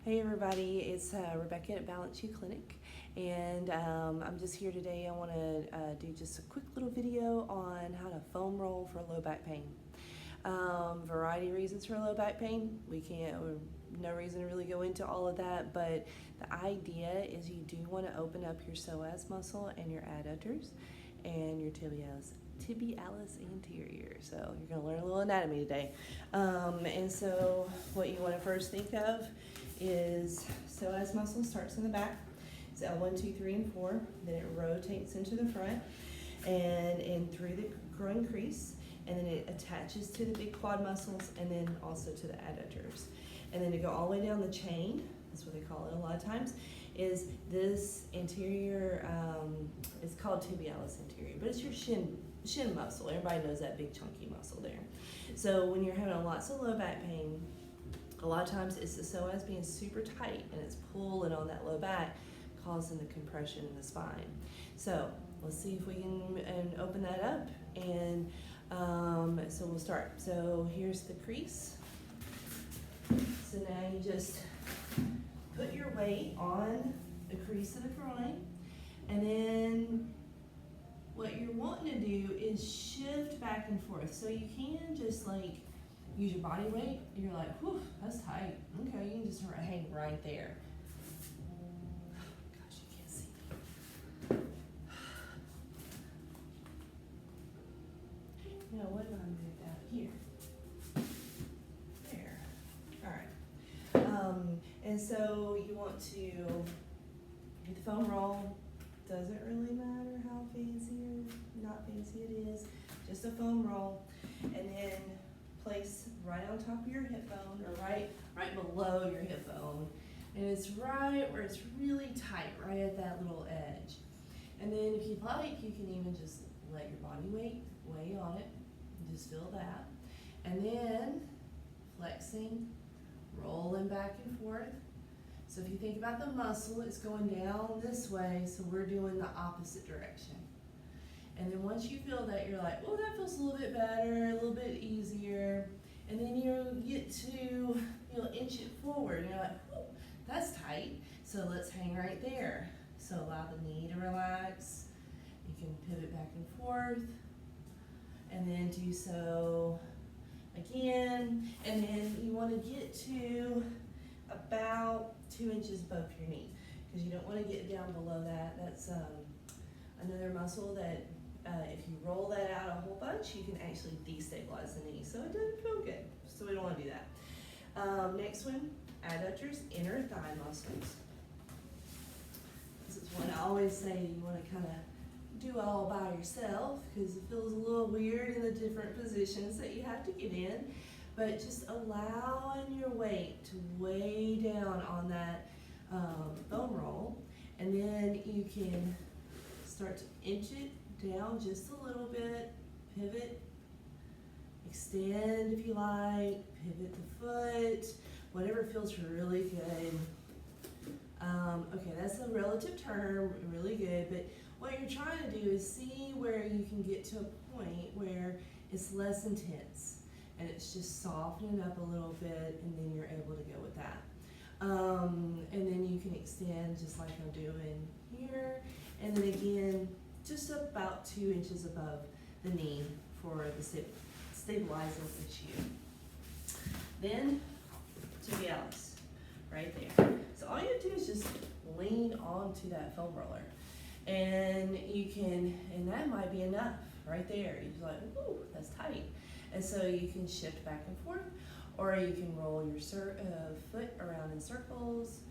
Hey everybody, it's Rebecca at Balance You Clinic, and I'm just here today. I want to do just a quick little video on how to foam roll for low back pain. Variety of reasons for low back pain. We can't, no reason to really go into all of that, but the idea is you do want to open up your psoas muscle and your adductors and your tibialis anterior. So you're going to learn a little anatomy today. And so what you want to first think of is psoas muscle starts in the back. It's L1, 2, 3, and 4. Then it rotates into the front and in through the groin crease, and then it attaches to the big quad muscles and then also to the adductors. And then to go all the way down the chain, that's what they call it a lot of times, is this anterior, it's called tibialis anterior, but it's your shin muscle. Everybody knows that big chunky muscle there. So when you're having lots of low back pain, a lot of times it's the psoas being super tight and it's pulling on that low back, causing the compression in the spine. So let's see if we can open that up, and so we'll start. So here's the crease. So now you just put your weight on the crease of the groin, and then what you're wanting to do is shift back and forth. So you can just like use your body weight. You're like, whew, that's tight. Okay, you can just hang right there. Gosh, you can't see me. Now, what do I move out here? There. All right. And so you want to get the foam roll. Doesn't really matter how fancy or not fancy it is. Just a foam roll, and then place right on top of your hip bone, or right below your hip bone, and it's right where it's really tight, right at that little edge. And then if you'd like, you can even just let your body weight weigh on it, and just feel that, and then flexing, rolling back and forth. So if you think about the muscle, it's going down this way, so we're doing the opposite direction. And then once you feel that, you're like, oh, that feels a little bit better, a little bit easier. And then you'll get to, you'll inch it forward. And you're like, oh, that's tight. So let's hang right there. So allow the knee to relax. You can pivot back and forth. And then do so again. And then you want to get to about 2 inches above your knee, because you don't want to get down below that. That's another muscle that if you roll that out a whole bunch, you can actually destabilize the knee, so it doesn't feel good. So we don't want to do that. Next one, adductors, inner thigh muscles. This is one I always say you want to kind of do all by yourself, because it feels a little weird in the different positions that you have to get in. But just allowing your weight to weigh down on that foam roll, and then you can start to inch it down just a little bit, pivot, extend if you like, pivot the foot, whatever feels really good. Okay, that's a relative term, really good, but what you're trying to do is see where you can get to a point where it's less intense and it's just softening up a little bit, and then you're able to go with that. And then you can extend just like I'm doing here, and then again, just about 2 inches above the knee for the stabilizing issue. Then tibialis, right there. So all you have to do is just lean onto that foam roller, and you can, and that might be enough right there. You're like, ooh, that's tight. And so you can shift back and forth, or you can roll your foot around in circles,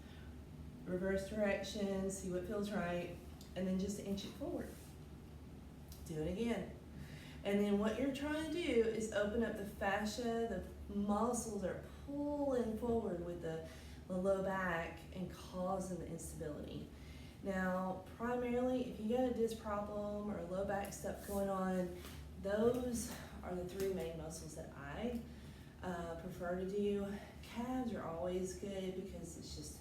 reverse direction, see what feels right, and then just inch it forward. Do it again. And then what you're trying to do is open up the fascia. The muscles are pulling forward with the low back and causing the instability. Now, primarily, if you got a disc problem or low back stuff going on, those are the 3 main muscles that I prefer to do. Calves are always good because it's just,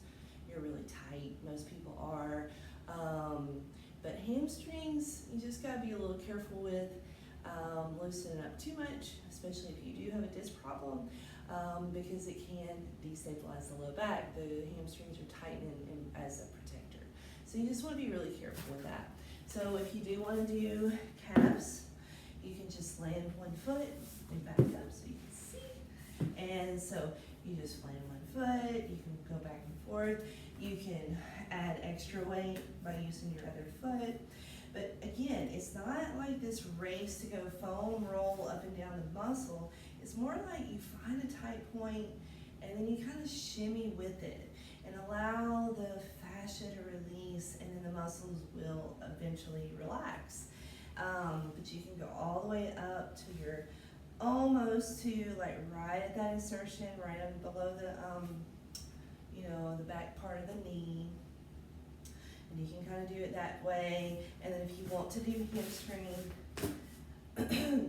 you're really tight. Most people are. But hamstrings, you just gotta be a little careful with loosening up too much, especially if you do have a disc problem. because it can destabilize the low back. The hamstrings are tightening as a protector. So you just want to be really careful with that. So if you do want to do calves, you can just land one foot and back up so you can see. And so you just land one foot, you can go back and forth. You can add extra weight by using your other foot. But again, it's not like this race to go foam roll up and down the muscle. It's more like you find a tight point and then you kind of shimmy with it and allow the fascia to release, and then the muscles will eventually relax. But you can go all the way up to your almost to like right at that insertion, right up below the the back part of the knee. And you can kind of do it that way. And then if you want to do hamstring,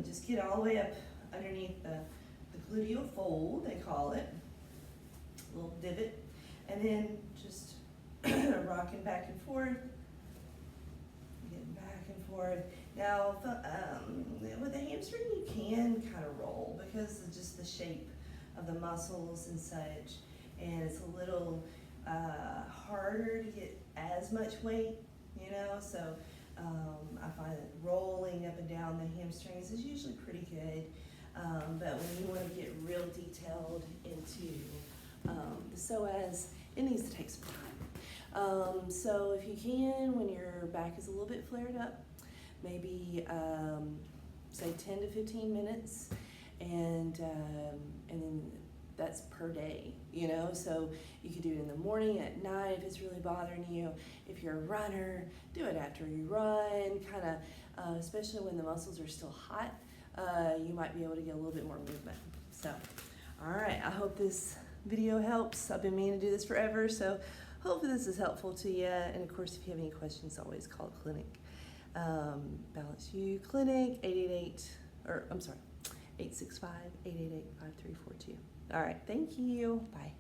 just get all the way up underneath the gluteal fold, they call it, little divot, and then just rocking back and forth, getting back and forth. Now, with the hamstring, you can kind of roll because of just the shape of the muscles and such, and it's a little harder to get as much weight, so I find that rolling up and down the hamstrings is usually pretty good, but when you want to get real detailed into the psoas, it needs to take some time. So if you can, when your back is a little bit flared up, maybe say 10 to 15 minutes, and then that's per day, so you could do it in the morning, at night if it's really bothering you. If you're a runner, do it after you run, kind of, especially when the muscles are still hot, you might be able to get a little bit more movement. So, all right, I hope this video helps. I've been meaning to do this forever, so hopefully this is helpful to you. And of course, if you have any questions, always call Clinic. Balance U Clinic, 865-888-5342. All right, thank you. Bye.